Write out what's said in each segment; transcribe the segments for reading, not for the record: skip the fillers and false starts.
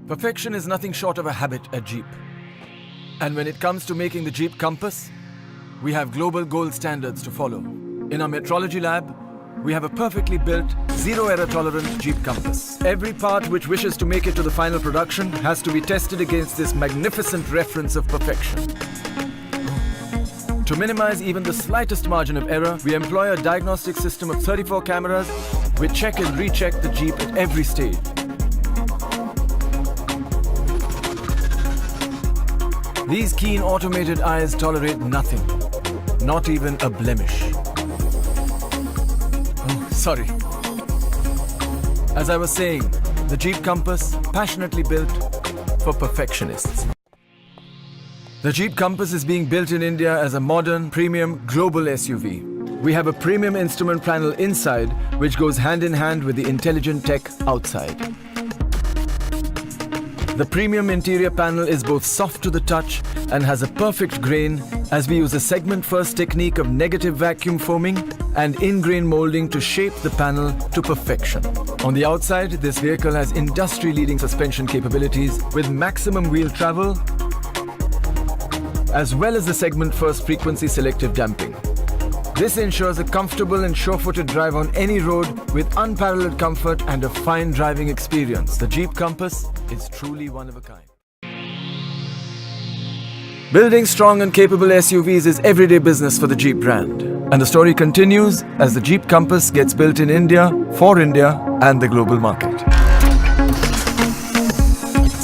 Perfection is nothing short of a habit at Jeep. And when it comes to making the Jeep Compass, we have global gold standards to follow. In our metrology lab, we have a perfectly built, zero-error tolerant Jeep Compass. Every part which wishes to make it to the final production has to be tested against this magnificent reference of perfection. To minimize even the slightest margin of error, we employ a diagnostic system of 34 cameras which check and recheck the Jeep at every stage. These keen automated eyes tolerate nothing, not even a blemish. Oh, sorry. As I was saying, the Jeep Compass, passionately built for perfectionists. The Jeep Compass is being built in India as a modern, premium, global SUV. We have a premium instrument panel inside, which goes hand in hand with the intelligent tech outside. The premium interior panel is both soft to the touch and has a perfect grain, as we use a segment-first technique of negative vacuum foaming and in-grain molding to shape the panel to perfection. On the outside, this vehicle has industry-leading suspension capabilities with maximum wheel travel, as well as the segment-first frequency selective damping. This ensures a comfortable and sure-footed drive on any road with unparalleled comfort and a fine driving experience. The Jeep Compass is truly one of a kind. Building strong and capable SUVs is everyday business for the Jeep brand. And the story continues as the Jeep Compass gets built in India, for India and the global market.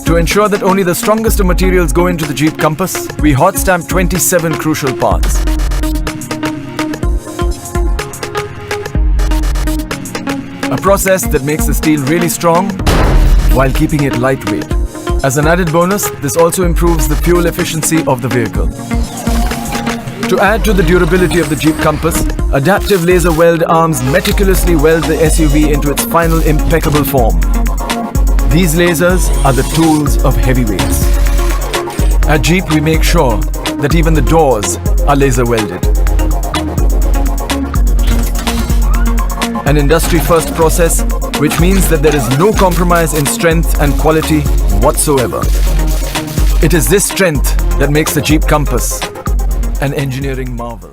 To ensure that only the strongest of materials go into the Jeep Compass, we hot stamp 27 crucial parts. A process that makes the steel really strong while keeping it lightweight. As an added bonus, this also improves the fuel efficiency of the vehicle. To add to the durability of the Jeep Compass, adaptive laser weld arms meticulously weld the SUV into its final impeccable form. These lasers are the tools of heavyweights. At Jeep, we make sure that even the doors are laser welded. An industry-first process, which means that there is no compromise in strength and quality whatsoever. It is this strength that makes the Jeep Compass an engineering marvel.